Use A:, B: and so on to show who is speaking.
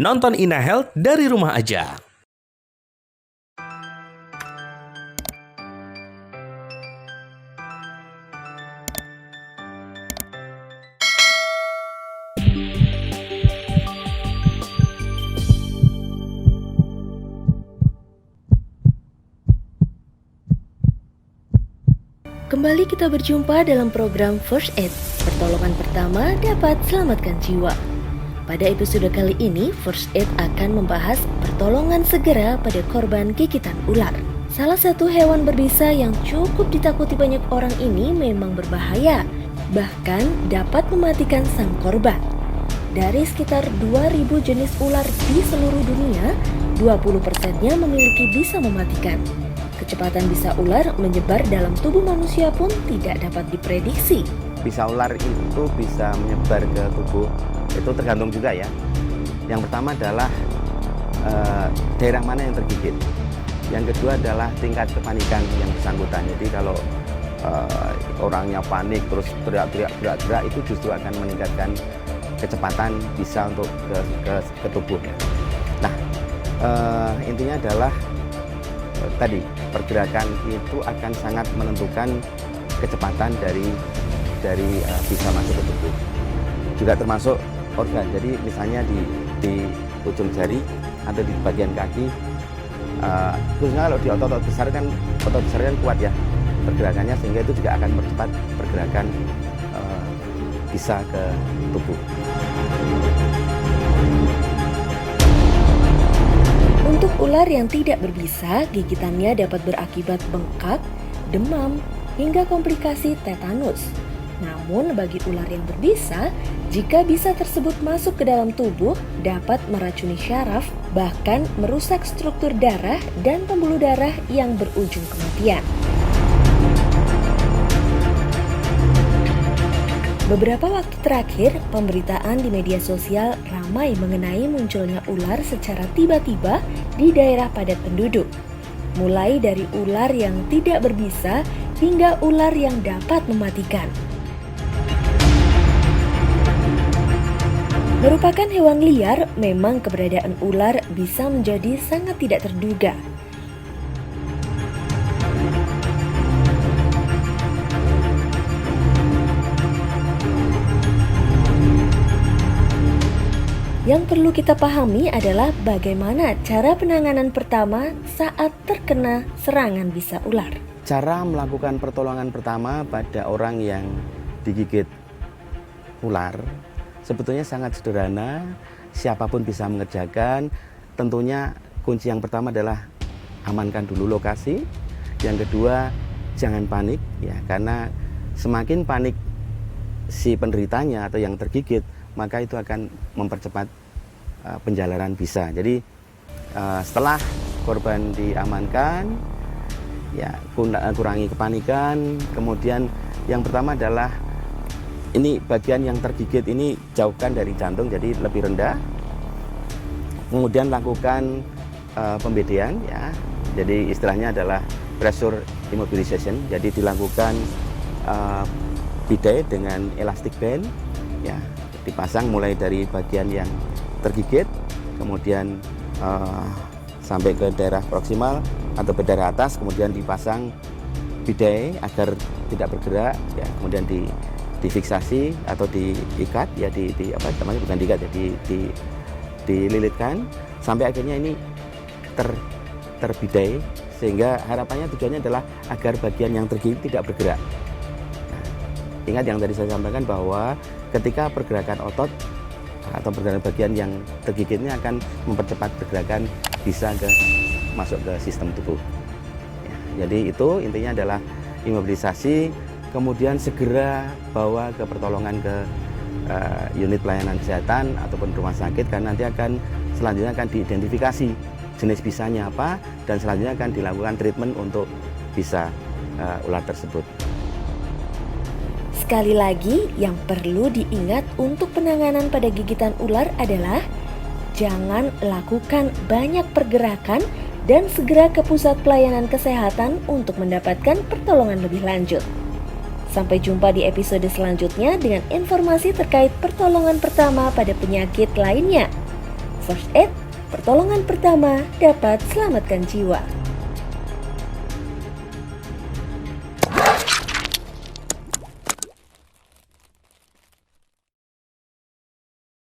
A: Nonton Ina Health dari rumah aja.
B: Kembali kita berjumpa dalam program First Aid, pertolongan pertama dapat selamatkan jiwa. Pada episode kali ini, First Aid akan membahas pertolongan segera pada korban gigitan ular. Salah satu hewan berbisa yang cukup ditakuti banyak orang ini memang berbahaya, bahkan dapat mematikan sang korban. Dari sekitar 2.000 jenis ular di seluruh dunia, 20%-nya memiliki bisa mematikan. Kecepatan bisa ular menyebar dalam tubuh manusia pun tidak dapat diprediksi.
C: Bisa ular itu bisa menyebar ke tubuh, itu tergantung juga ya. Yang pertama adalah daerah mana yang tergigit. Yang kedua adalah tingkat kepanikan yang bersangkutan. Jadi kalau orangnya panik terus teriak-teriak itu justru akan meningkatkan kecepatan bisa untuk ke tubuh. Nah, intinya adalah tadi pergerakan itu akan sangat menentukan kecepatan dari bisa masuk ke tubuh. Juga termasuk organ. Jadi misalnya di ujung jari atau di bagian kaki, khususnya kalau di otot besar kan kuat ya pergerakannya, sehingga itu juga akan mempercepat pergerakan bisa ke tubuh.
B: Untuk ular yang tidak berbisa, gigitannya dapat berakibat bengkak, demam, hingga komplikasi tetanus. Namun bagi ular yang berbisa, jika bisa tersebut masuk ke dalam tubuh, dapat meracuni syaraf, bahkan merusak struktur darah dan pembuluh darah yang berujung kematian. Beberapa waktu terakhir, pemberitaan di media sosial ramai mengenai munculnya ular secara tiba-tiba di daerah padat penduduk. Mulai dari ular yang tidak berbisa hingga ular yang dapat mematikan. Merupakan hewan liar, memang keberadaan ular bisa menjadi sangat tidak terduga. Yang perlu kita pahami adalah bagaimana cara penanganan pertama saat terkena serangan bisa ular.
C: Cara melakukan pertolongan pertama pada orang yang digigit ular sebetulnya sangat sederhana, siapapun bisa mengerjakan. Tentunya kunci yang pertama adalah amankan dulu lokasi. Yang kedua, jangan panik ya, karena semakin panik si penderitanya atau yang tergigit, maka itu akan mempercepat penjalanan bisa. Jadi setelah korban diamankan, ya kurangi kepanikan. Kemudian yang pertama adalah ini bagian yang tergigit ini jauhkan dari jantung, jadi lebih rendah. Kemudian lakukan pembedaian ya. Jadi istilahnya adalah pressure immobilization. Jadi dilakukan bidai dengan elastic band ya, dipasang mulai dari bagian yang tergigit, kemudian sampai ke daerah proksimal atau ke daerah atas, kemudian dipasang bidai agar tidak bergerak ya, kemudian difiksasi atau diikat ya, bukan diikat ya, dililitkan sampai akhirnya ini terbidai, sehingga harapannya tujuannya adalah agar bagian yang tergigit tidak bergerak. Nah, ingat yang tadi saya sampaikan bahwa ketika pergerakan otot atau pergerakan bagian yang tergigitnya akan mempercepat pergerakan bisa masuk ke sistem tubuh. Ya, jadi itu intinya adalah imobilisasi, kemudian segera bawa ke pertolongan ke unit pelayanan kesehatan ataupun rumah sakit, karena nanti selanjutnya akan diidentifikasi jenis bisanya apa, dan selanjutnya akan dilakukan treatment untuk bisa ular tersebut.
B: Sekali lagi, yang perlu diingat untuk penanganan pada gigitan ular adalah jangan lakukan banyak pergerakan dan segera ke pusat pelayanan kesehatan untuk mendapatkan pertolongan lebih lanjut. Sampai jumpa di episode selanjutnya dengan informasi terkait pertolongan pertama pada penyakit lainnya. First Aid, pertolongan pertama dapat selamatkan jiwa.